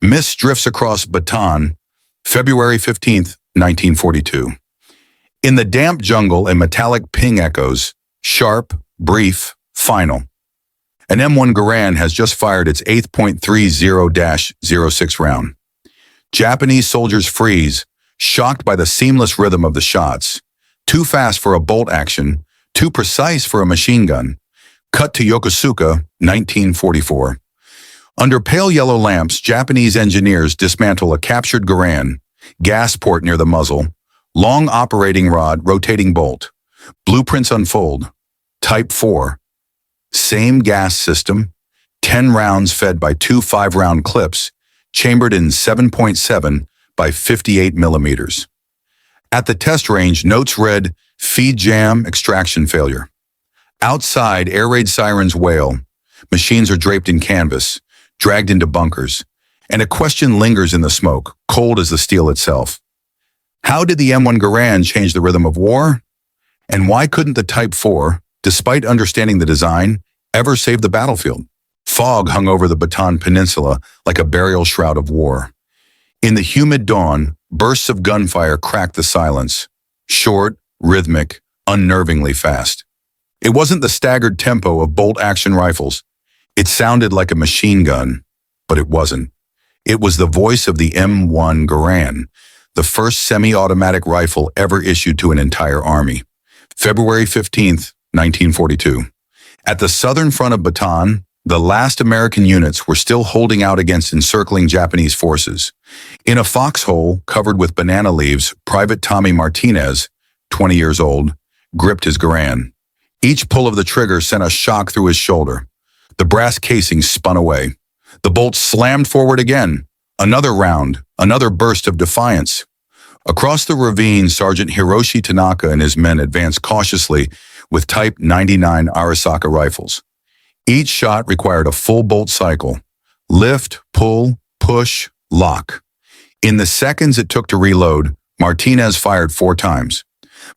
Mist drifts across Bataan, February 15th, 1942. In the damp jungle, a metallic ping echoes, sharp, brief, final. An M1 Garand has just fired its 8.30-06 round. Japanese soldiers freeze, shocked by the seamless rhythm of the shots. Too fast for a bolt action, too precise for a machine gun. Cut to Yokosuka, 1944. Under pale yellow lamps, Japanese engineers dismantle a captured Garand, gas port near the muzzle, long operating rod, rotating bolt. Blueprints unfold. Type 4. Same gas system, 10 rounds fed by two 5-round clips, chambered in 7.7 by 58 millimeters. At the test range, notes read, feed jam, extraction failure. Outside, air raid sirens wail. Machines are draped in canvas, dragged into bunkers, and a question lingers in the smoke, cold as the steel itself. How did the M1 Garand change the rhythm of war? And why couldn't the Type 4, despite understanding the design, ever save the battlefield? Fog hung over the Bataan Peninsula like a burial shroud of war. In the humid dawn, bursts of gunfire cracked the silence, short, rhythmic, unnervingly fast. It wasn't the staggered tempo of bolt-action rifles. It sounded like a machine gun, but it wasn't. It was the voice of the M1 Garand, the first semi-automatic rifle ever issued to an entire army. February 15th, 1942. At the southern front of Bataan, the last American units were still holding out against encircling Japanese forces. In a foxhole covered with banana leaves, Private Tommy Martinez, 20 years old, gripped his Garand. Each pull of the trigger sent a shock through his shoulder. The brass casing spun away. The bolt slammed forward again. Another round, another burst of defiance. Across the ravine, Sergeant Hiroshi Tanaka and his men advanced cautiously with Type 99 Arisaka rifles. Each shot required a full bolt cycle. Lift, pull, push, lock. In the seconds it took to reload, Martinez fired 4 times.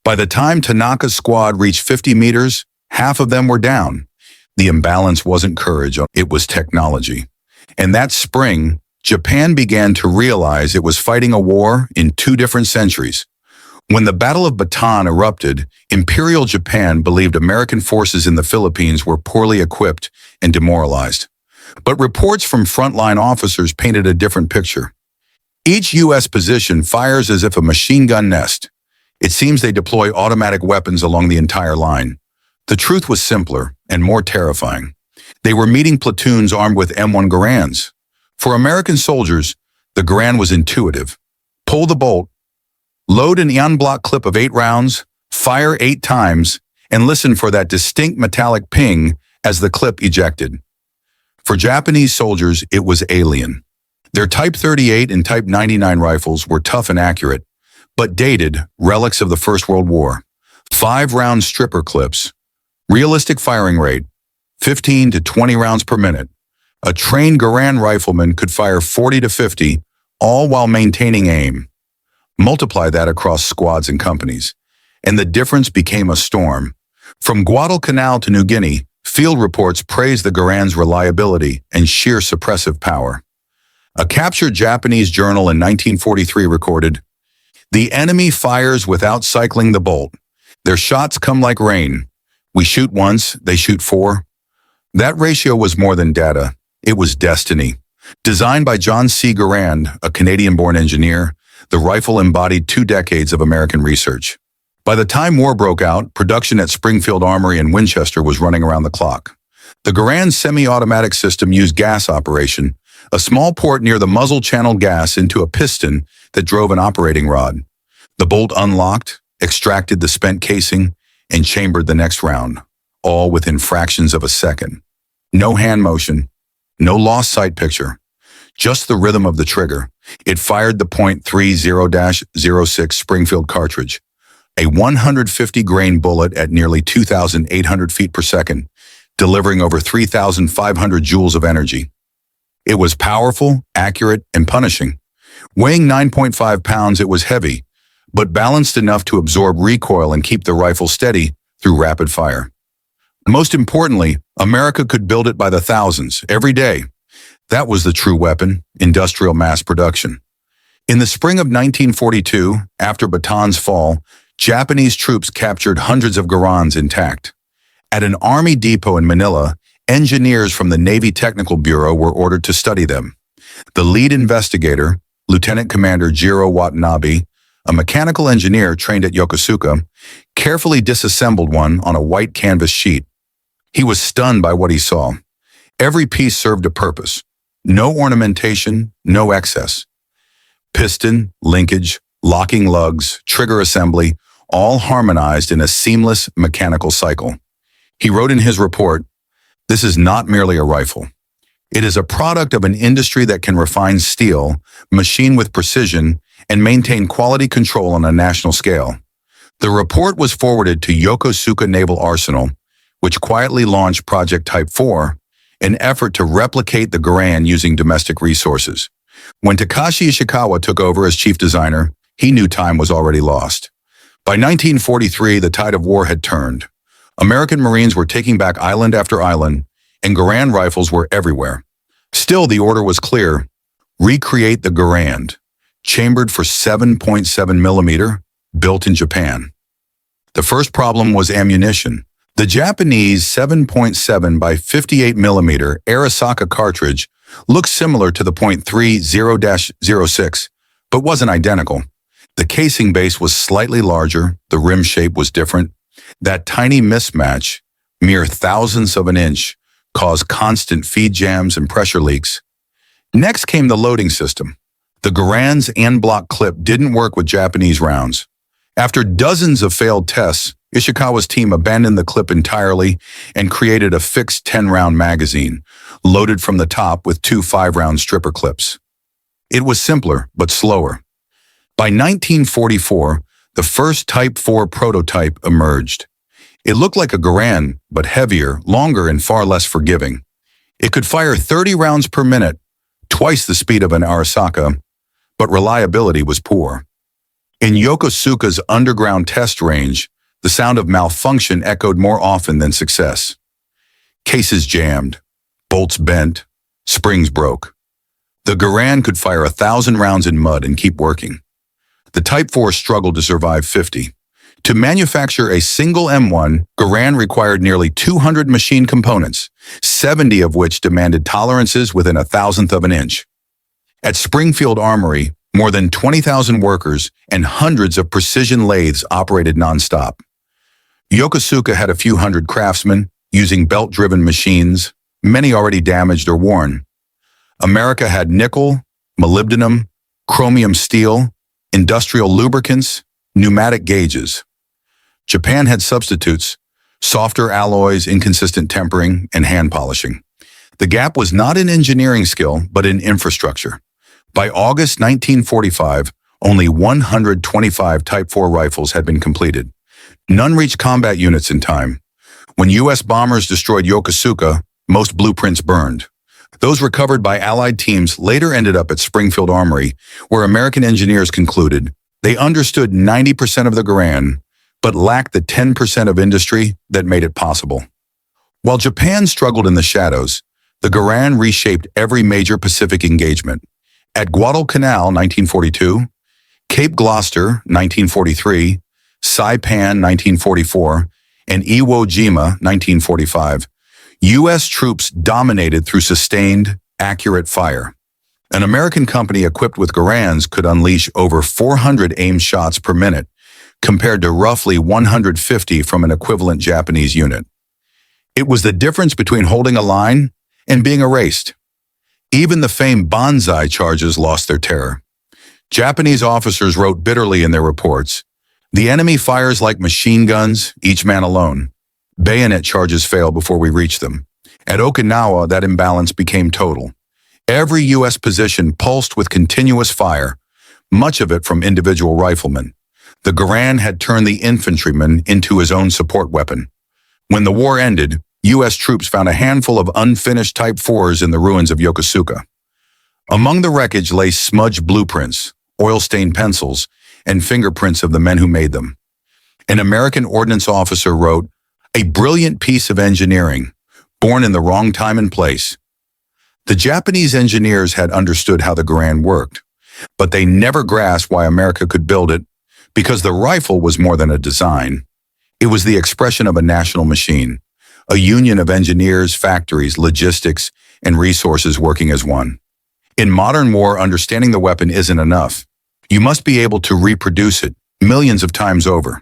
By the time Tanaka's squad reached 50 meters, half of them were down. The imbalance wasn't courage, it was technology. And that spring, Japan began to realize it was fighting a war in 2 different centuries. When the Battle of Bataan erupted, Imperial Japan believed American forces in the Philippines were poorly equipped and demoralized. But reports from frontline officers painted a different picture. Each U.S. position fires as if a machine gun nest. It seems they deploy automatic weapons along the entire line. The truth was simpler and more terrifying. They were meeting platoons armed with M1 Garands. For American soldiers, the Garand was intuitive. Pull the bolt, load an en-bloc clip of 8 rounds, fire 8 times, and listen for that distinct metallic ping as the clip ejected. For Japanese soldiers, it was alien. Their Type 38 and Type 99 rifles were tough and accurate, but dated, relics of the First World War. 5-round stripper clips, realistic firing rate, 15 to 20 rounds per minute. A trained Garand rifleman could fire 40 to 50, all while maintaining aim. Multiply that across squads and companies, and the difference became a storm. From Guadalcanal to New Guinea, field reports praised the Garand's reliability and sheer suppressive power. A captured Japanese journal in 1943 recorded, "The enemy fires without cycling the bolt. Their shots come like rain. We shoot once, they shoot 4. That ratio was more than data. It was destiny. Designed by John C. Garand, a Canadian-born engineer, the rifle embodied 2 decades of American research. By the time war broke out, production at Springfield Armory in Winchester was running around the clock. The Garand semi-automatic system used gas operation, a small port near the muzzle channeled gas into a piston that drove an operating rod. The bolt unlocked, extracted the spent casing, and chambered the next round, all within fractions of a second. No hand motion, no lost sight picture, just the rhythm of the trigger. It fired the .30-06 Springfield cartridge, a 150-grain bullet at nearly 2,800 feet per second, delivering over 3,500 joules of energy. It was powerful, accurate, and punishing. Weighing 9.5 pounds, it was heavy, but balanced enough to absorb recoil and keep the rifle steady through rapid fire. Most importantly, America could build it by the thousands, every day. That was the true weapon, industrial mass production. In the spring of 1942, after Bataan's fall, Japanese troops captured hundreds of Garands intact. At an army depot in Manila, engineers from the Navy Technical Bureau were ordered to study them. The lead investigator, Lieutenant Commander Jiro Watanabe, a mechanical engineer trained at Yokosuka, carefully disassembled one on a white canvas sheet. He was stunned by what he saw. Every piece served a purpose. No ornamentation, no excess. Piston, linkage, locking lugs, trigger assembly, all harmonized in a seamless mechanical cycle. He wrote in his report, "This is not merely a rifle. It is a product of an industry that can refine steel, machine with precision, and maintain quality control on a national scale." The report was forwarded to Yokosuka Naval Arsenal, which quietly launched Project Type 4, an effort to replicate the Garand using domestic resources. When Takashi Ishikawa took over as chief designer, he knew time was already lost. By 1943, the tide of war had turned. American Marines were taking back island after island, and Garand rifles were everywhere. Still, the order was clear: recreate the Garand, chambered for 7.7 millimeter, built in Japan. The first problem was ammunition. The Japanese 7.7 by 58 millimeter Arisaka cartridge looked similar to the .30-06, but wasn't identical. The casing base was slightly larger, the rim shape was different. That tiny mismatch, mere thousandths of an inch, caused constant feed jams and pressure leaks. Next came the loading system. The Garand's en-bloc clip didn't work with Japanese rounds. After dozens of failed tests, Ishikawa's team abandoned the clip entirely and created a fixed 10-round magazine, loaded from the top with two 5-round stripper clips. It was simpler, but slower. By 1944, the first Type 4 prototype emerged. It looked like a Garand, but heavier, longer, and far less forgiving. It could fire 30 rounds per minute, twice the speed of an Arisaka, but reliability was poor. In Yokosuka's underground test range, the sound of malfunction echoed more often than success. Cases jammed, bolts bent, springs broke. The Garand could fire 1,000 rounds in mud and keep working. The Type 4 struggled to survive 50. To manufacture a single M1, Garand required nearly 200 machine components, 70 of which demanded tolerances within 1,000th of an inch. At Springfield Armory, more than 20,000 workers and hundreds of precision lathes operated nonstop. Yokosuka had a few hundred craftsmen using belt-driven machines, many already damaged or worn. America had nickel, molybdenum, chromium steel, industrial lubricants, pneumatic gauges. Japan had substitutes, softer alloys, inconsistent tempering, and hand polishing. The gap was not in engineering skill, but in infrastructure. By August 1945, only 125 Type 4 rifles had been completed. None reached combat units in time. When U.S. bombers destroyed Yokosuka, most blueprints burned. Those recovered by Allied teams later ended up at Springfield Armory, where American engineers concluded they understood 90% of the Garand, but lacked the 10% of industry that made it possible. While Japan struggled in the shadows, the Garand reshaped every major Pacific engagement. At Guadalcanal, 1942, Cape Gloucester, 1943, Saipan, 1944, and Iwo Jima, 1945, U.S. troops dominated through sustained, accurate fire. An American company equipped with Garands could unleash over 400 aimed shots per minute, compared to roughly 150 from an equivalent Japanese unit. It was the difference between holding a line and being erased. Even the famed banzai charges lost their terror. Japanese officers wrote bitterly in their reports, "The enemy fires like machine guns, each man alone. Bayonet charges fail before we reach them." At Okinawa, that imbalance became total. Every U.S. position pulsed with continuous fire, much of it from individual riflemen. The Garand had turned the infantryman into his own support weapon. When the war ended, U.S. troops found a handful of unfinished Type 4s in the ruins of Yokosuka. Among the wreckage lay smudged blueprints, oil-stained pencils, and fingerprints of the men who made them. An American ordnance officer wrote, "A brilliant piece of engineering, born in the wrong time and place." The Japanese engineers had understood how the Garand worked, but they never grasped why America could build it, because the rifle was more than a design. It was the expression of a national machine, a union of engineers, factories, logistics, and resources working as one. In modern war, understanding the weapon isn't enough. You must be able to reproduce it millions of times over.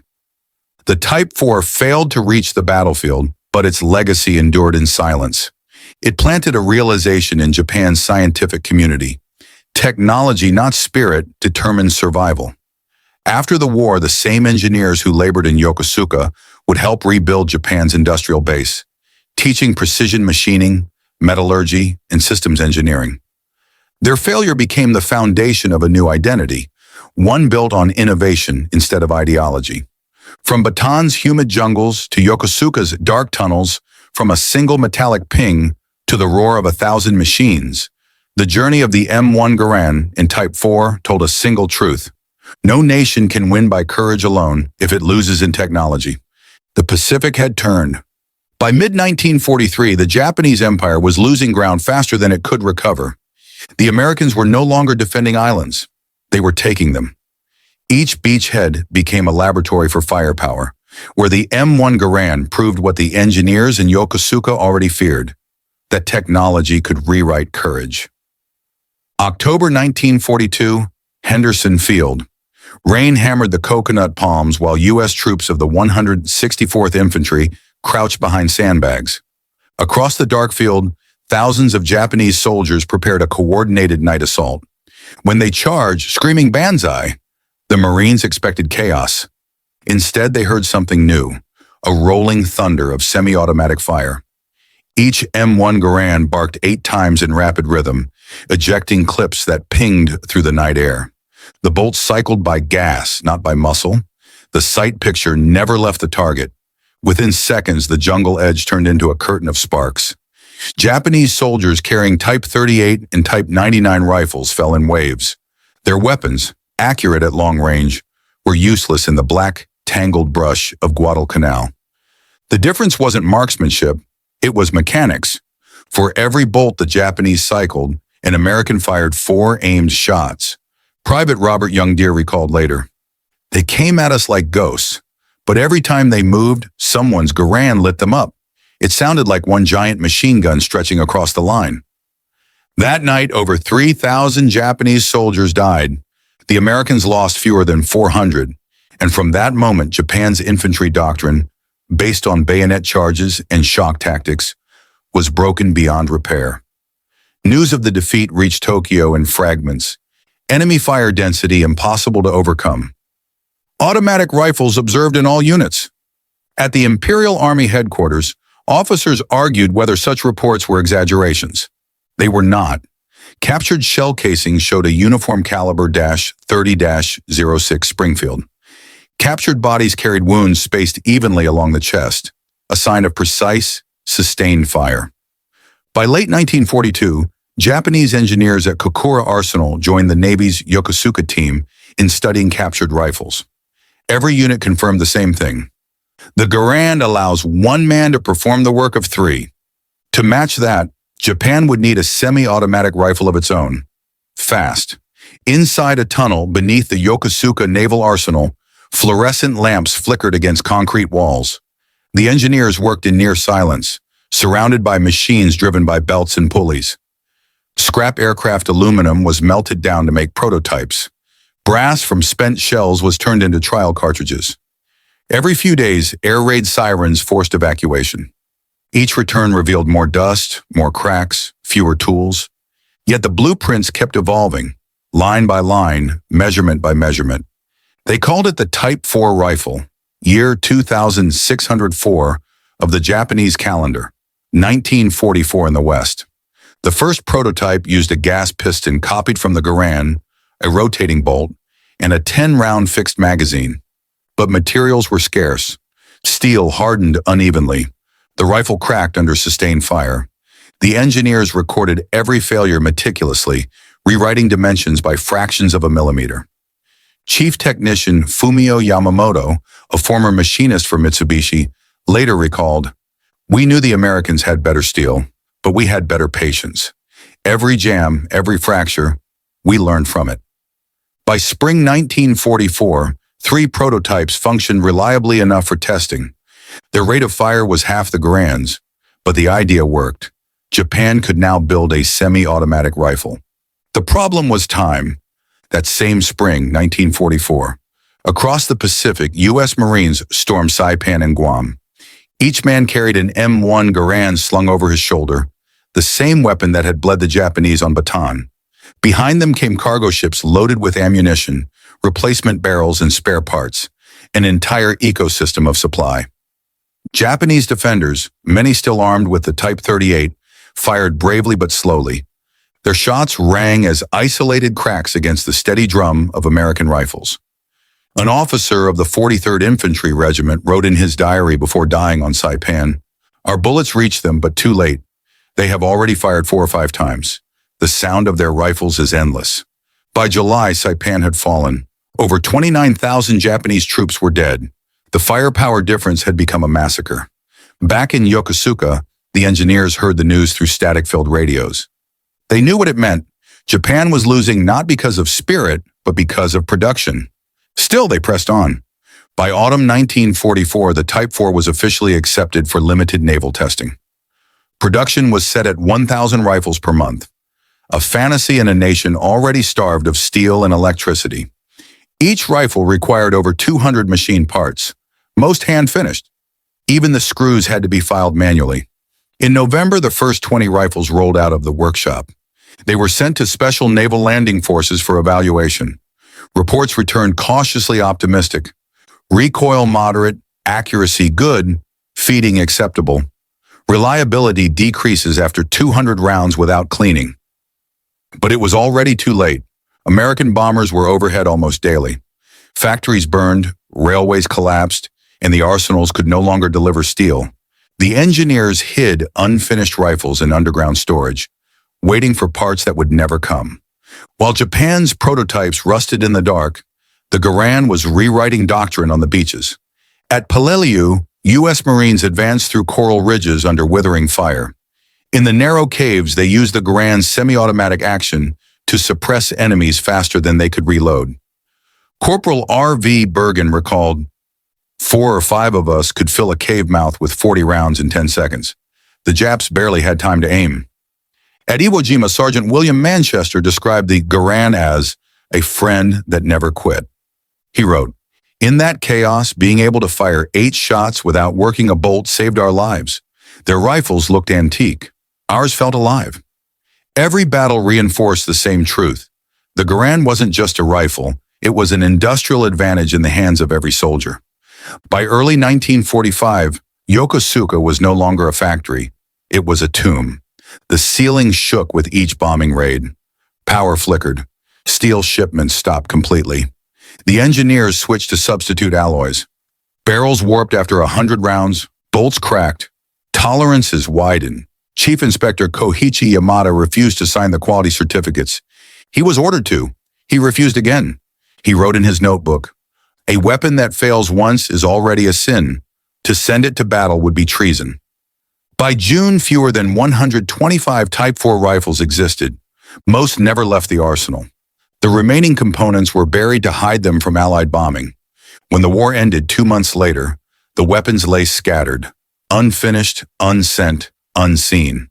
The Type 4 failed to reach the battlefield, but its legacy endured in silence. It planted a realization in Japan's scientific community. Technology, not spirit, determines survival. After the war, the same engineers who labored in Yokosuka would help rebuild Japan's industrial base, teaching precision machining, metallurgy, and systems engineering. Their failure became the foundation of a new identity, one built on innovation instead of ideology. From Bataan's humid jungles to Yokosuka's dark tunnels, from a single metallic ping to the roar of 1,000 machines, the journey of the M1 Garand in Type 4 told a single truth. No nation can win by courage alone if it loses in technology. The Pacific had turned. By mid-1943, the Japanese Empire was losing ground faster than it could recover. The Americans were no longer defending islands. They were taking them. Each beachhead became a laboratory for firepower, where the M1 Garand proved what the engineers in Yokosuka already feared, that technology could rewrite courage. October 1942, Henderson Field. Rain hammered the coconut palms while U.S. troops of the 164th Infantry crouched behind sandbags. Across the dark field, thousands of Japanese soldiers prepared a coordinated night assault. When they charged, screaming "Banzai!" the Marines expected chaos. Instead, they heard something new, a rolling thunder of semi-automatic fire. Each M1 Garand barked 8 times in rapid rhythm, ejecting clips that pinged through the night air. The bolts cycled by gas, not by muscle. The sight picture never left the target. Within seconds, the jungle edge turned into a curtain of sparks. Japanese soldiers carrying Type 38 and Type 99 rifles fell in waves. Their weapons, accurate at long range, were useless in the black, tangled brush of Guadalcanal. The difference wasn't marksmanship, it was mechanics. For every bolt the Japanese cycled, an American fired 4 aimed shots. Private Robert Youngdeer recalled later, "They came at us like ghosts, but every time they moved, someone's Garand lit them up. It sounded like one giant machine gun stretching across the line." That night, over 3,000 Japanese soldiers died. The Americans lost fewer than 400, and from that moment, Japan's infantry doctrine, based on bayonet charges and shock tactics, was broken beyond repair. News of the defeat reached Tokyo in fragments. Enemy fire density impossible to overcome. Automatic rifles observed in all units. At the Imperial Army headquarters, officers argued whether such reports were exaggerations. They were not. Captured shell casings showed a uniform caliber .30-06 Springfield. Captured bodies carried wounds spaced evenly along the chest, a sign of precise, sustained fire. By late 1942, Japanese engineers at Kokura Arsenal joined the Navy's Yokosuka team in studying captured rifles. Every unit confirmed the same thing. The Garand allows 1 man to perform the work of 3. To match that, Japan would need a semi-automatic rifle of its own. Fast. Inside a tunnel beneath the Yokosuka Naval Arsenal, fluorescent lamps flickered against concrete walls. The engineers worked in near silence, surrounded by machines driven by belts and pulleys. Scrap aircraft aluminum was melted down to make prototypes. Brass from spent shells was turned into trial cartridges. Every few days, air raid sirens forced evacuation. Each return revealed more dust, more cracks, fewer tools. Yet the blueprints kept evolving, line by line, measurement by measurement. They called it the Type 4 rifle, year 2604 of the Japanese calendar, 1944 in the West. The first prototype used a gas piston copied from the Garand, a rotating bolt, and a 10-round fixed magazine. But materials were scarce. Steel hardened unevenly. The rifle cracked under sustained fire. The engineers recorded every failure meticulously, rewriting dimensions by fractions of a millimeter. Chief Technician Fumio Yamamoto, a former machinist for Mitsubishi, later recalled, "We knew the Americans had better steel, but we had better patience. Every jam, every fracture, we learned from it. By spring 1944, 3 prototypes functioned reliably enough for testing. Their rate of fire was half the Garands, but the idea worked. Japan could now build a semi-automatic rifle. The problem was time. That same spring, 1944. Across the Pacific, U.S. Marines stormed Saipan and Guam. Each man carried an M1 Garand slung over his shoulder, the same weapon that had bled the Japanese on Bataan. Behind them came cargo ships loaded with ammunition, replacement barrels and spare parts, an entire ecosystem of supply. Japanese defenders, many still armed with the Type 38, fired bravely but slowly. Their shots rang as isolated cracks against the steady drum of American rifles. An officer of the 43rd Infantry Regiment wrote in his diary before dying on Saipan, "Our bullets reached them, but too late. They have already fired 4 or 5 times. The sound of their rifles is endless." By July, Saipan had fallen. Over 29,000 Japanese troops were dead. The firepower difference had become a massacre. Back in Yokosuka, the engineers heard the news through static-filled radios. They knew what it meant. Japan was losing not because of spirit, but because of production. Still, they pressed on. By autumn 1944, the Type 4 was officially accepted for limited naval testing. Production was set at 1,000 rifles per month, a fantasy in a nation already starved of steel and electricity. Each rifle required over 200 machine parts, most hand-finished. Even the screws had to be filed manually. In November, the first 20 rifles rolled out of the workshop. They were sent to special naval landing forces for evaluation. Reports returned cautiously optimistic. Recoil moderate, accuracy good, feeding acceptable. Reliability decreases after 200 rounds without cleaning. But it was already too late. American bombers were overhead almost daily. Factories burned, railways collapsed, and the arsenals could no longer deliver steel. The engineers hid unfinished rifles in underground storage, waiting for parts that would never come. While Japan's prototypes rusted in the dark, the Garand was rewriting doctrine on the beaches. At Peleliu, U.S. Marines advanced through coral ridges under withering fire. In the narrow caves, they used the Garand's semi-automatic action to suppress enemies faster than they could reload. Corporal R.V. Bergen recalled, 4 or 5 of us could fill a cave mouth with 40 rounds in 10 seconds. The Japs barely had time to aim. At Iwo Jima, Sergeant William Manchester described the Garand as a friend that never quit. He wrote, "In that chaos, being able to fire 8 shots without working a bolt saved our lives. Their rifles looked antique. Ours felt alive." Every battle reinforced the same truth. The Garand wasn't just a rifle, it was an industrial advantage in the hands of every soldier. By early 1945, Yokosuka was no longer a factory. It was a tomb. The ceiling shook with each bombing raid. Power flickered. Steel shipments stopped completely. The engineers switched to substitute alloys. Barrels warped after 100 rounds, bolts cracked, tolerances widened. Chief Inspector Koichi Yamada refused to sign the quality certificates. He was ordered to. He refused again. He wrote in his notebook, "A weapon that fails once is already a sin. To send it to battle would be treason." By June, fewer than 125 Type 4 rifles existed. Most never left the arsenal. The remaining components were buried to hide them from Allied bombing. When the war ended 2 months later, the weapons lay scattered, unfinished, unsent, unseen.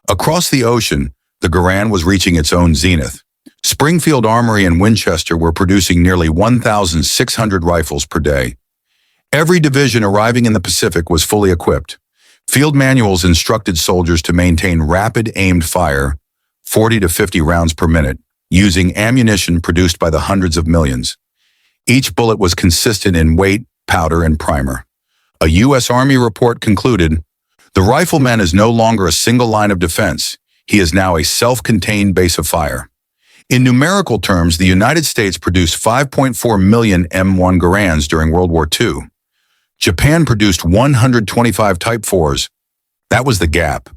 Across the ocean, the Garand was reaching its own zenith. Springfield Armory and Winchester were producing nearly 1,600 rifles per day. Every division arriving in the Pacific was fully equipped. Field manuals instructed soldiers to maintain rapid aimed fire, 40 to 50 rounds per minute, using ammunition produced by the hundreds of millions. Each bullet was consistent in weight, powder, and primer. A U.S. Army report concluded, "The rifleman is no longer a single line of defense. He is now a self-contained base of fire." In numerical terms, the United States produced 5.4 million M1 Garands during World War II. Japan produced 125 Type 4s. That was the gap.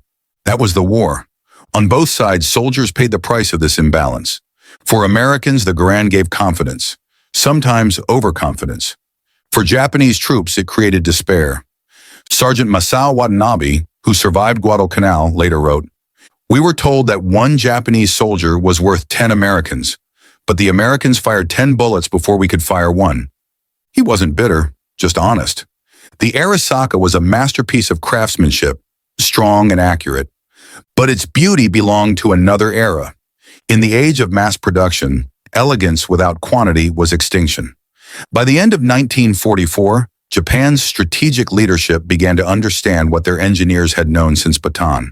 That was the war. On both sides, soldiers paid the price of this imbalance. For Americans, the Garand gave confidence, sometimes overconfidence. For Japanese troops, it created despair. Sergeant Masao Watanabe, who survived Guadalcanal, later wrote, We were told that one Japanese soldier was worth 10 Americans, but the Americans fired 10 bullets before we could fire one. He wasn't bitter, just honest. The Arisaka was a masterpiece of craftsmanship, strong and accurate. But its beauty belonged to another era. In the age of mass production, elegance without quantity was extinction. By the end of 1944, Japan's strategic leadership began to understand what their engineers had known since Bataan.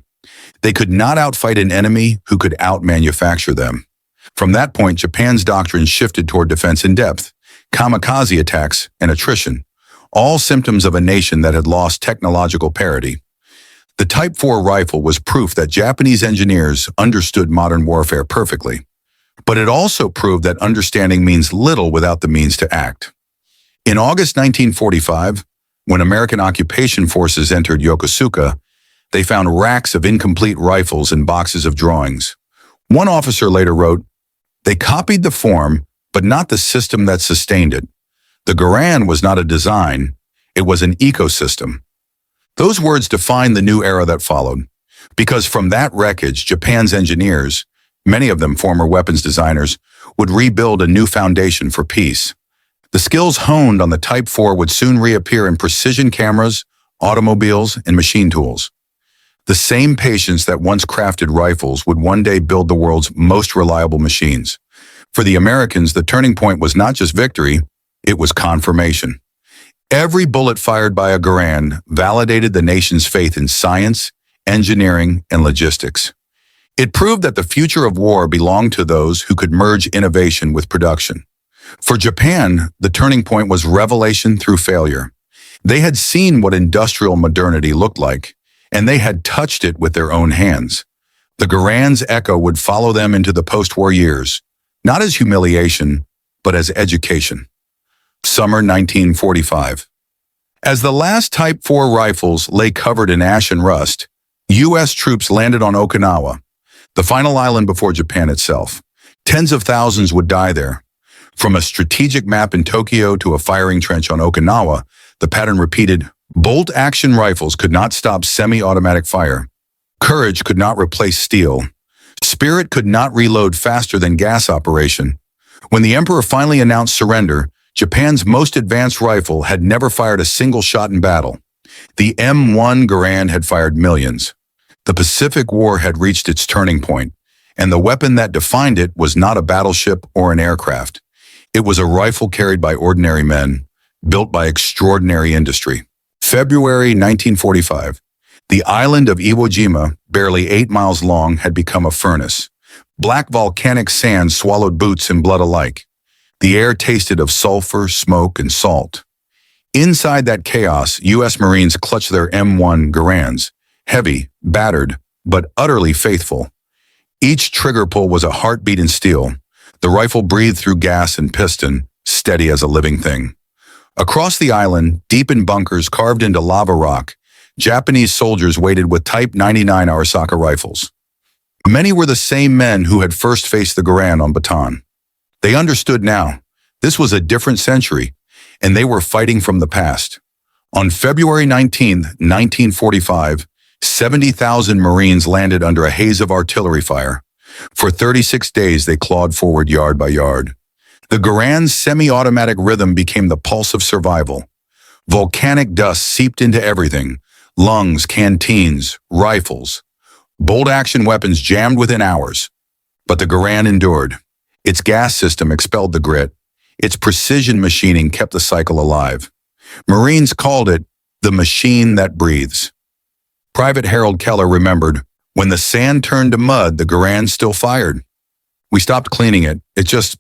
They could not outfight an enemy who could out-manufacture them. From that point, Japan's doctrine shifted toward defense in depth, kamikaze attacks, and attrition, all symptoms of a nation that had lost technological parity. The Type 4 rifle was proof that Japanese engineers understood modern warfare perfectly. But it also proved that understanding means little without the means to act. In August 1945, when American occupation forces entered Yokosuka, they found racks of incomplete rifles and boxes of drawings. One officer later wrote, "They copied the form, but not the system that sustained it. The Garand was not a design, it was an ecosystem." Those words define the new era that followed, because from that wreckage, Japan's engineers, many of them former weapons designers, would rebuild a new foundation for peace. The skills honed on the Type 4 would soon reappear in precision cameras, automobiles, and machine tools. The same patience that once crafted rifles would one day build the world's most reliable machines. For the Americans, the turning point was not just victory, it was confirmation. Every bullet fired by a Garand validated the nation's faith in science, engineering, and logistics. It proved that the future of war belonged to those who could merge innovation with production. For Japan, the turning point was revelation through failure. They had seen what industrial modernity looked like, and they had touched it with their own hands. The Garand's echo would follow them into the post-war years, not as humiliation, but as education. Summer 1945. As the last Type 4 rifles lay covered in ash and rust, U.S. troops landed on Okinawa, the final island before Japan itself. Tens of thousands would die there. From a strategic map in Tokyo to a firing trench on Okinawa, the pattern repeated. Bolt-action rifles could not stop semi-automatic fire. Courage could not replace steel. Spirit could not reload faster than gas operation. When the emperor finally announced surrender, Japan's most advanced rifle had never fired a single shot in battle. The M1 Garand had fired millions. The Pacific War had reached its turning point, and the weapon that defined it was not a battleship or an aircraft. It was a rifle carried by ordinary men, built by extraordinary industry. February 1945. The island of Iwo Jima, barely 8 miles long, had become a furnace. Black volcanic sand swallowed boots and blood alike. The air tasted of sulfur, smoke, and salt. Inside that chaos, U.S. Marines clutched their M1 Garands, heavy, battered, but utterly faithful. Each trigger pull was a heartbeat in steel. The rifle breathed through gas and piston, steady as a living thing. Across the island, deep in bunkers carved into lava rock, Japanese soldiers waited with Type 99 Arisaka rifles. Many were the same men who had first faced the Garand on Bataan. They understood now. This was a different century, and they were fighting from the past. On February 19, 1945, 70,000 Marines landed under a haze of artillery fire. For 36 days, they clawed forward yard by yard. The Garand's semi-automatic rhythm became the pulse of survival. Volcanic dust seeped into everything: lungs, canteens, rifles. Bolt-action weapons jammed within hours. But the Garand endured. Its gas system expelled the grit. Its precision machining kept the cycle alive. Marines called it the machine that breathes. Private Harold Keller remembered, when the sand turned to mud, the Garand still fired. We stopped cleaning it. It just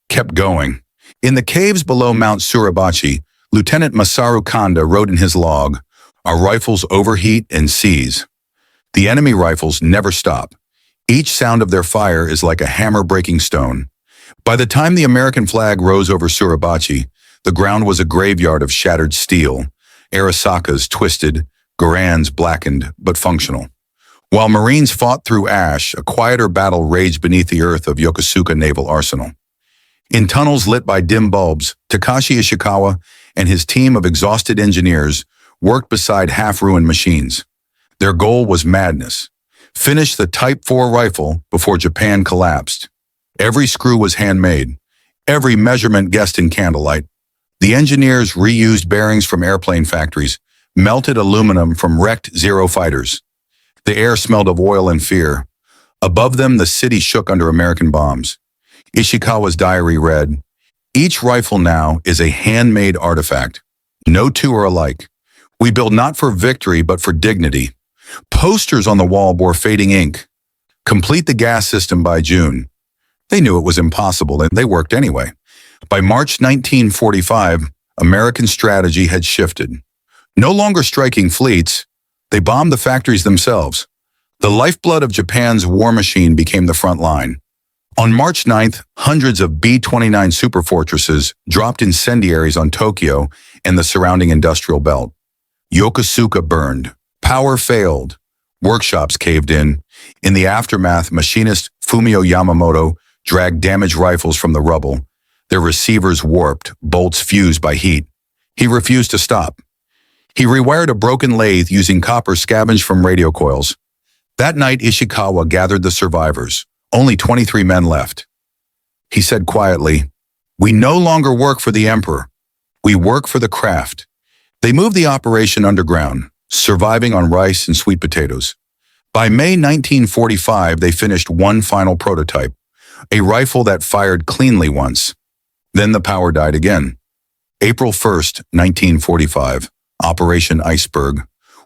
kept going. In the caves below Mount Suribachi, Lieutenant Masaru Kanda wrote in his log, "Our rifles overheat and seize. The enemy rifles never stop. Each sound of their fire is like a hammer breaking stone." By the time the American flag rose over Suribachi, the ground was a graveyard of shattered steel, Arisakas twisted, Garands blackened but functional. While Marines fought through ash, a quieter battle raged beneath the earth of Yokosuka Naval Arsenal. In tunnels lit by dim bulbs, Takashi Ishikawa and his team of exhausted engineers worked beside half-ruined machines. Their goal was madness: finished the Type 4 rifle before Japan collapsed. Every screw was handmade, every measurement guessed in candlelight. The engineers reused bearings from airplane factories, melted aluminum from wrecked Zero fighters. The air smelled of oil and fear. Above them, the city shook under American bombs. Ishikawa's diary read, "Each rifle now is a handmade artifact. No two are alike. We build not for victory, but for dignity." Posters on the wall bore fading ink. "Complete the gas system by June." They knew it was impossible, and they worked anyway. By March 1945, American strategy had shifted. No longer striking fleets, they bombed the factories themselves. The lifeblood of Japan's war machine became the front line. On March 9th, hundreds of B-29 superfortresses dropped incendiaries on Tokyo and the surrounding industrial belt. Yokosuka burned. Power failed. Workshops caved in. In the aftermath, machinist Fumio Yamamoto dragged damaged rifles from the rubble. Their receivers warped, bolts fused by heat. He refused to stop. He rewired a broken lathe using copper scavenged from radio coils. That night, Ishikawa gathered the survivors. Only 23 men left. He said quietly, "We no longer work for the emperor. We work for the craft." They moved the operation underground, surviving on rice and sweet potatoes. By May 1945, they finished one final prototype, a rifle that fired cleanly once. Then the power died again. April 1st, 1945, Operation Iceberg.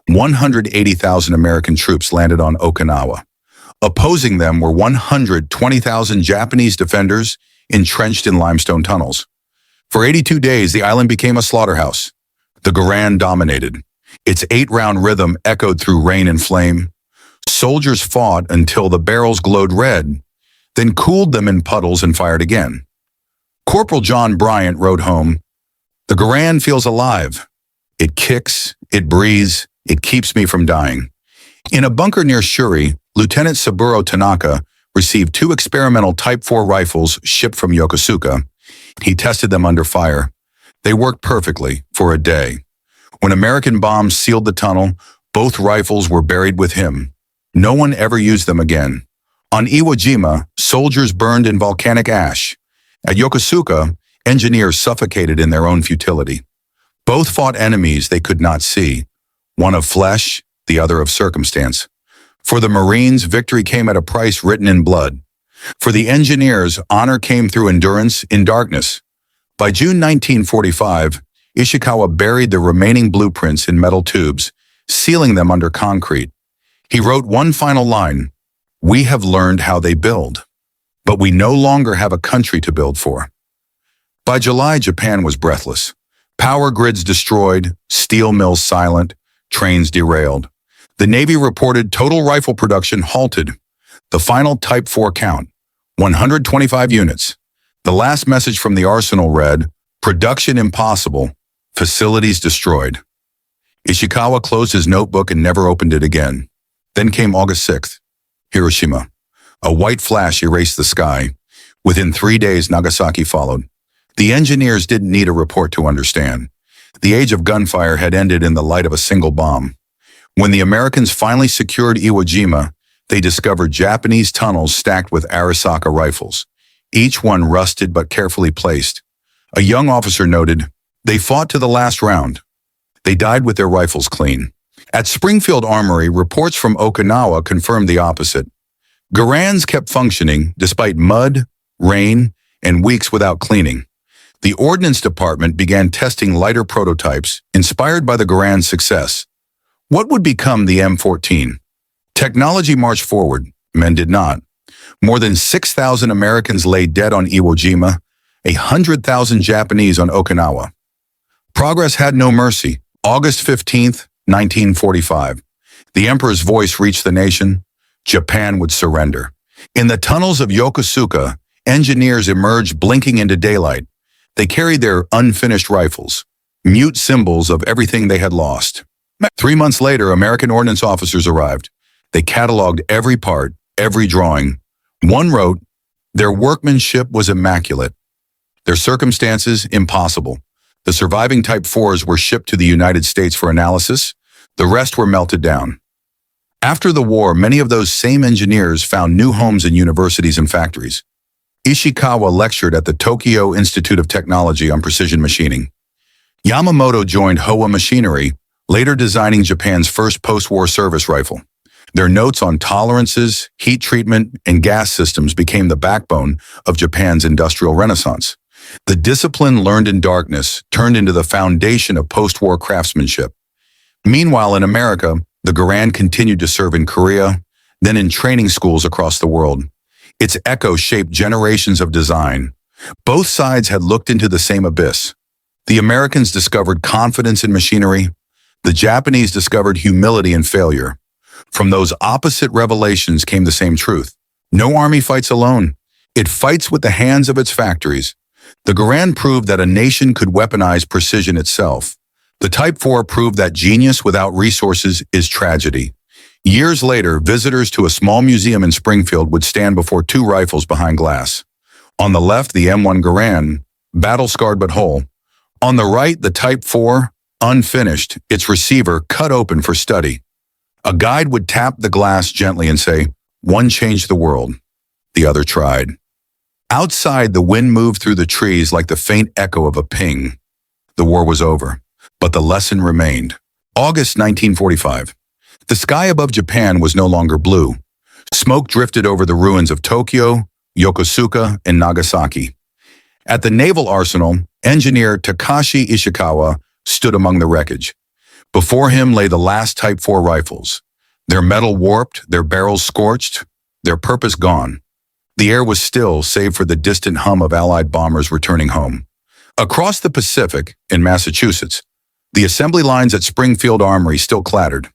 180,000 American troops landed on Okinawa. Opposing them were 120,000 Japanese defenders entrenched in limestone tunnels. For 82 days, the island became a slaughterhouse. The Garand dominated. Its 8-round rhythm echoed through rain and flame. Soldiers fought until the barrels glowed red, then cooled them in puddles and fired again. Corporal John Bryant wrote home, "The Garand feels alive. It kicks, it breathes, it keeps me from dying." In a bunker near Shuri, Lieutenant Saburo Tanaka received 2 experimental Type 4 rifles shipped from Yokosuka. He tested them under fire. They worked perfectly for a day. When American bombs sealed the tunnel, both rifles were buried with him. No one ever used them again. On Iwo Jima, soldiers burned in volcanic ash. At Yokosuka, engineers suffocated in their own futility. Both fought enemies they could not see, one of flesh, the other of circumstance. For the Marines, victory came at a price written in blood. For the engineers, honor came through endurance in darkness. By June 1945, Ishikawa buried the remaining blueprints in metal tubes, sealing them under concrete. He wrote one final line, "We have learned how they build, but we no longer have a country to build for." By July, Japan was breathless. Power grids destroyed, steel mills silent, trains derailed. The Navy reported total rifle production halted. The final Type 4 count, 125 units. The last message from the arsenal read, "Production impossible, facilities destroyed." Ishikawa closed his notebook and never opened it again. Then came August 6th, Hiroshima. A white flash erased the sky. Within 3 days, Nagasaki followed. The engineers didn't need a report to understand. The age of gunfire had ended in the light of a single bomb. When the Americans finally secured Iwo Jima, they discovered Japanese tunnels stacked with Arisaka rifles, each one rusted but carefully placed. A young officer noted, "They fought to the last round. They died with their rifles clean." At Springfield Armory, reports from Okinawa confirmed the opposite. Garands kept functioning despite mud, rain, and weeks without cleaning. The Ordnance Department began testing lighter prototypes, inspired by the Garand's success. What would become the M14? Technology marched forward, men did not. More than 6,000 Americans lay dead on Iwo Jima, 100,000 Japanese on Okinawa. Progress had no mercy. August 15th, 1945. The emperor's voice reached the nation. Japan would surrender. In the tunnels of Yokosuka, engineers emerged blinking into daylight. They carried their unfinished rifles, mute symbols of everything they had lost. 3 months later, American ordnance officers arrived. They cataloged every part, every drawing. One wrote, "Their workmanship was immaculate. Their circumstances, impossible." The surviving Type 4s were shipped to the United States for analysis. The rest were melted down. After the war, many of those same engineers found new homes in universities and factories. Ishikawa lectured at the Tokyo Institute of Technology on precision machining. Yamamoto joined Howa Machinery, later designing Japan's first post-war service rifle. Their notes on tolerances, heat treatment, and gas systems became the backbone of Japan's industrial renaissance. The discipline learned in darkness turned into the foundation of post-war craftsmanship. Meanwhile, in America, the Garand continued to serve in Korea, then in training schools across the world. Its echo shaped generations of design. Both sides had looked into the same abyss. The Americans discovered confidence in machinery. The Japanese discovered humility in failure. From those opposite revelations came the same truth. No army fights alone. It fights with the hands of its factories. The Garand proved that a nation could weaponize precision itself. The Type 4 proved that genius without resources is tragedy. Years later, visitors to a small museum in Springfield would stand before two rifles behind glass. On the left, the M1 Garand, battle-scarred but whole. On the right, the Type 4, unfinished, its receiver cut open for study. A guide would tap the glass gently and say, "One changed the world. The other tried." Outside, the wind moved through the trees like the faint echo of a ping. The war was over, but the lesson remained. August 1945. The sky above Japan was no longer blue. Smoke drifted over the ruins of Tokyo, Yokosuka, and Nagasaki. At the naval arsenal, engineer Takashi Ishikawa stood among the wreckage. Before him lay the last Type 4 rifles, their metal warped, their barrels scorched, their purpose gone. The air was still, save for the distant hum of Allied bombers returning home. Across the Pacific, in Massachusetts, the assembly lines at Springfield Armory still clattered.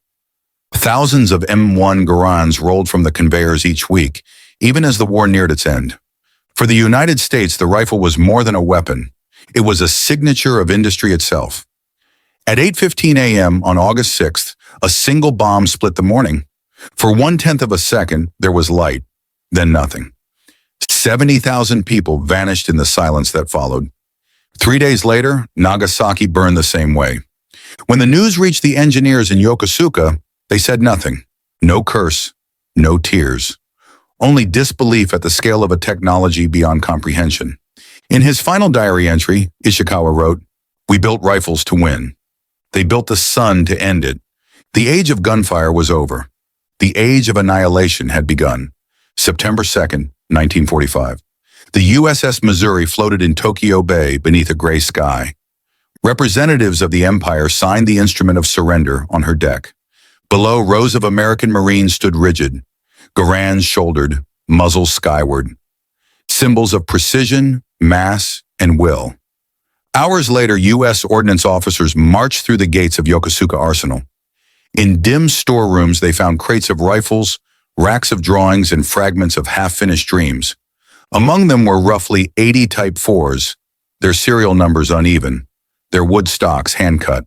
Thousands of M1 Garands rolled from the conveyors each week, even as the war neared its end. For the United States, the rifle was more than a weapon. It was a signature of industry itself. At 8:15 a.m. on August 6th, a single bomb split the morning. For 1/10 of a second, there was light, then nothing. 70,000 people vanished in the silence that followed. 3 days later, Nagasaki burned the same way. When the news reached the engineers in Yokosuka, they said nothing. No curse, no tears. Only disbelief at the scale of a technology beyond comprehension. In his final diary entry, Ishikawa wrote, "We built rifles to win. They built the sun to end it. The age of gunfire was over. The age of annihilation had begun." September 2nd, 1945. The USS Missouri floated in Tokyo Bay beneath a gray sky. Representatives of the Empire signed the instrument of surrender on her deck. Below, rows of American Marines stood rigid, Garands shouldered, muzzles skyward. Symbols of precision, mass, and will. Hours later, U.S. ordnance officers marched through the gates of Yokosuka Arsenal. In dim storerooms, they found crates of rifles, racks of drawings, and fragments of half-finished dreams. Among them were roughly 80 Type 4s, their serial numbers uneven, their wood stocks hand-cut.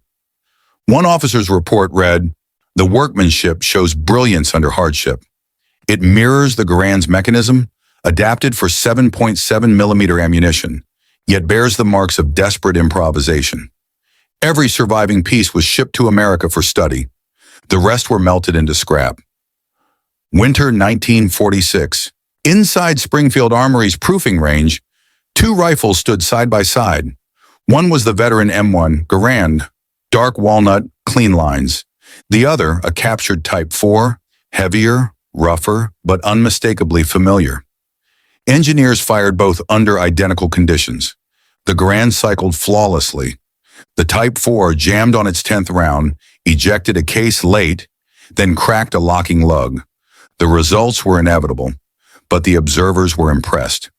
One officer's report read, "The workmanship shows brilliance under hardship. It mirrors the Garand's mechanism, adapted for 7.7 millimeter ammunition, yet bears the marks of desperate improvisation." Every surviving piece was shipped to America for study. The rest were melted into scrap. Winter 1946. Inside Springfield Armory's proofing range, two rifles stood side by side. One was the veteran M1 Garand, dark walnut, clean lines. The other, a captured Type 4, heavier, rougher, but unmistakably familiar. Engineers fired both under identical conditions. The Garand cycled flawlessly. The Type 4 jammed on its 10th round, ejected a case late, then cracked a locking lug. The results were inevitable, but the observers were impressed.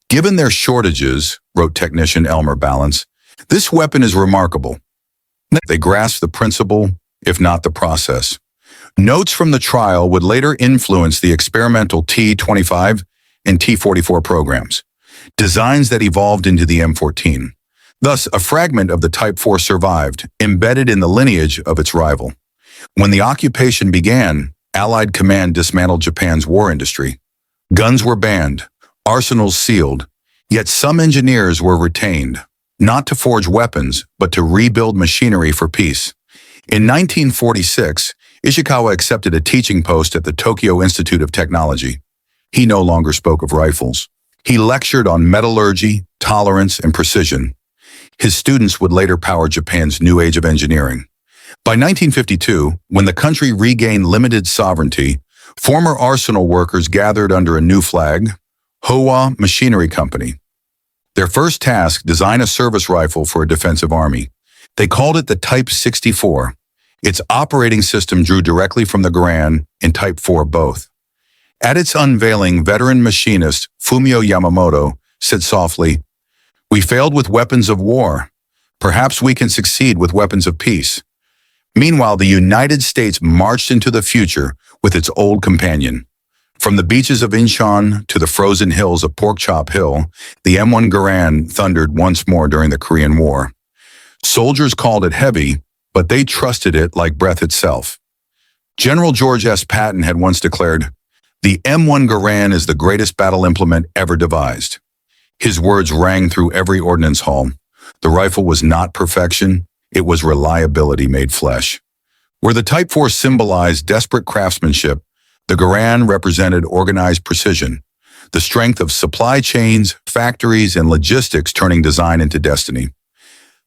"Given their shortages," wrote technician Elmer Balance, "this weapon is remarkable." They grasped the principle, if not the process. Notes from the trial would later influence the experimental T-25 and T-44 programs, designs that evolved into the M14. Thus, a fragment of the Type 4 survived, embedded in the lineage of its rival. When the occupation began, Allied command dismantled Japan's war industry. Guns were banned, arsenals sealed, yet some engineers were retained, not to forge weapons, but to rebuild machinery for peace. In 1946, Ishikawa accepted a teaching post at the Tokyo Institute of Technology. He no longer spoke of rifles. He lectured on metallurgy, tolerance, and precision. His students would later power Japan's new age of engineering. By 1952, when the country regained limited sovereignty, former arsenal workers gathered under a new flag, Howa Machinery Company. Their first task, design a service rifle for a defensive army. They called it the Type 64. Its operating system drew directly from the Garand and Type 4 both. At its unveiling, veteran machinist Fumio Yamamoto said softly, "We failed with weapons of war. Perhaps we can succeed with weapons of peace." Meanwhile, the United States marched into the future with its old companion. From the beaches of Incheon to the frozen hills of Porkchop Hill, the M1 Garand thundered once more during the Korean War. Soldiers called it heavy, but they trusted it like breath itself. General George S. Patton had once declared, "The M1 Garand is the greatest battle implement ever devised." His words rang through every ordnance hall. The rifle was not perfection, it was reliability made flesh. Where the Type 4 symbolized desperate craftsmanship, the Garand represented organized precision, the strength of supply chains, factories, and logistics turning design into destiny.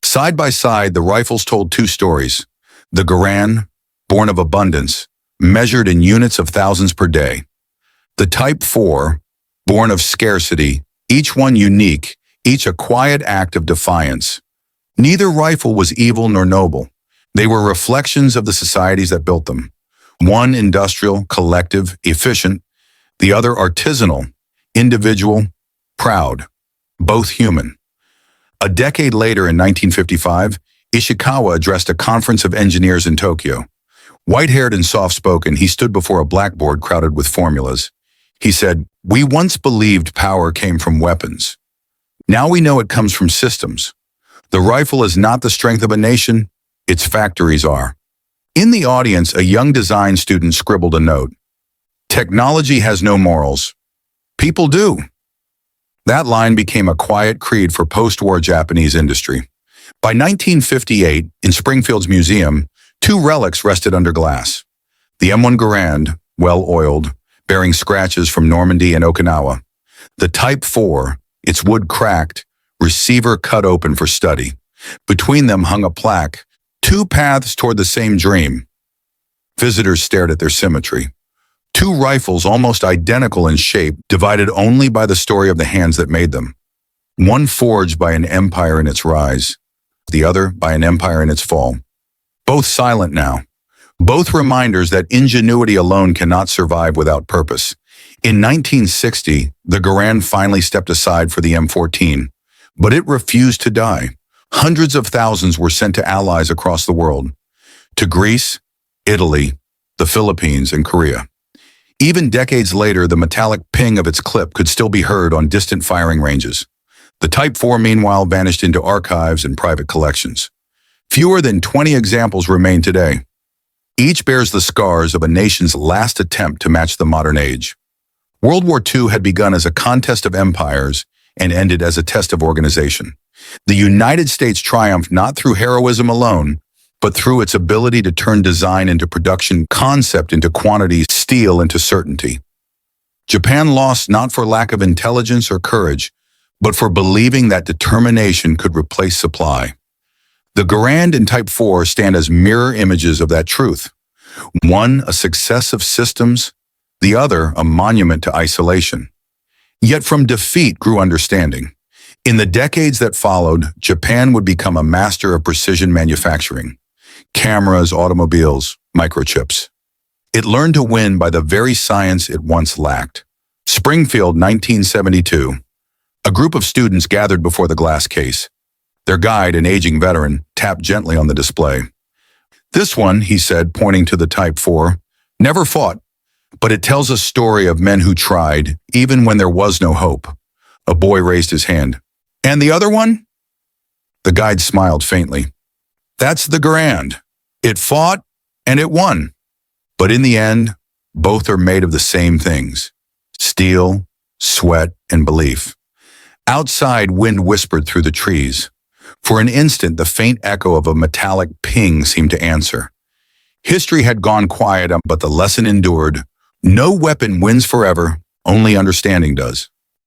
Side by side, the rifles told two stories. The Garand, born of abundance, measured in units of thousands per day. The Type 4, born of scarcity, each one unique, each a quiet act of defiance. Neither rifle was evil nor noble. They were reflections of the societies that built them. One industrial, collective, efficient, the other artisanal, individual, proud, both human. A decade later in 1955, Ishikawa addressed a conference of engineers in Tokyo. White-haired and soft-spoken, he stood before a blackboard crowded with formulas. He said, "We once believed power came from weapons. Now we know it comes from systems. The rifle is not the strength of a nation, its factories are." In the audience, a young design student scribbled a note. "Technology has no morals. People do." That line became a quiet creed for post-war Japanese industry. By 1958, in Springfield's museum, two relics rested under glass. The M1 Garand, well-oiled, bearing scratches from Normandy and Okinawa. The Type 4, its wood cracked, receiver cut open for study. Between them hung a plaque, "Two paths toward the same dream." Visitors stared at their symmetry. Two rifles almost identical in shape, divided only by the story of the hands that made them. One forged by an empire in its rise, the other by an empire in its fall. Both silent now. Both reminders that ingenuity alone cannot survive without purpose. In 1960, the Garand finally stepped aside for the M14, but it refused to die. Hundreds of thousands were sent to allies across the world, to Greece, Italy, the Philippines, and Korea. Even decades later, the metallic ping of its clip could still be heard on distant firing ranges. The Type 4, meanwhile, vanished into archives and private collections. Fewer than 20 examples remain today. Each bears the scars of a nation's last attempt to match the modern age. World War II had begun as a contest of empires and ended as a test of organization. The United States triumphed not through heroism alone, but through its ability to turn design into production, concept into quantity, steel into certainty. Japan lost not for lack of intelligence or courage, but for believing that determination could replace supply. The Garand and Type 4 stand as mirror images of that truth. One, a success of systems, the other, a monument to isolation. Yet from defeat grew understanding. In the decades that followed, Japan would become a master of precision manufacturing. Cameras, automobiles, microchips. It learned to win by the very science it once lacked. Springfield, 1972. A group of students gathered before the glass case. Their guide, an aging veteran, tapped gently on the display. "This one," he said, pointing to the Type 4, "never fought, but it tells a story of men who tried, even when there was no hope." A boy raised his hand. "And the other one?" The guide smiled faintly. "That's the Garand. It fought, and it won. But in the end, both are made of the same things: steel, sweat, and belief." Outside, wind whispered through the trees. For an instant, the faint echo of a metallic ping seemed to answer. History had gone quiet, but the lesson endured. No weapon wins forever, only understanding does.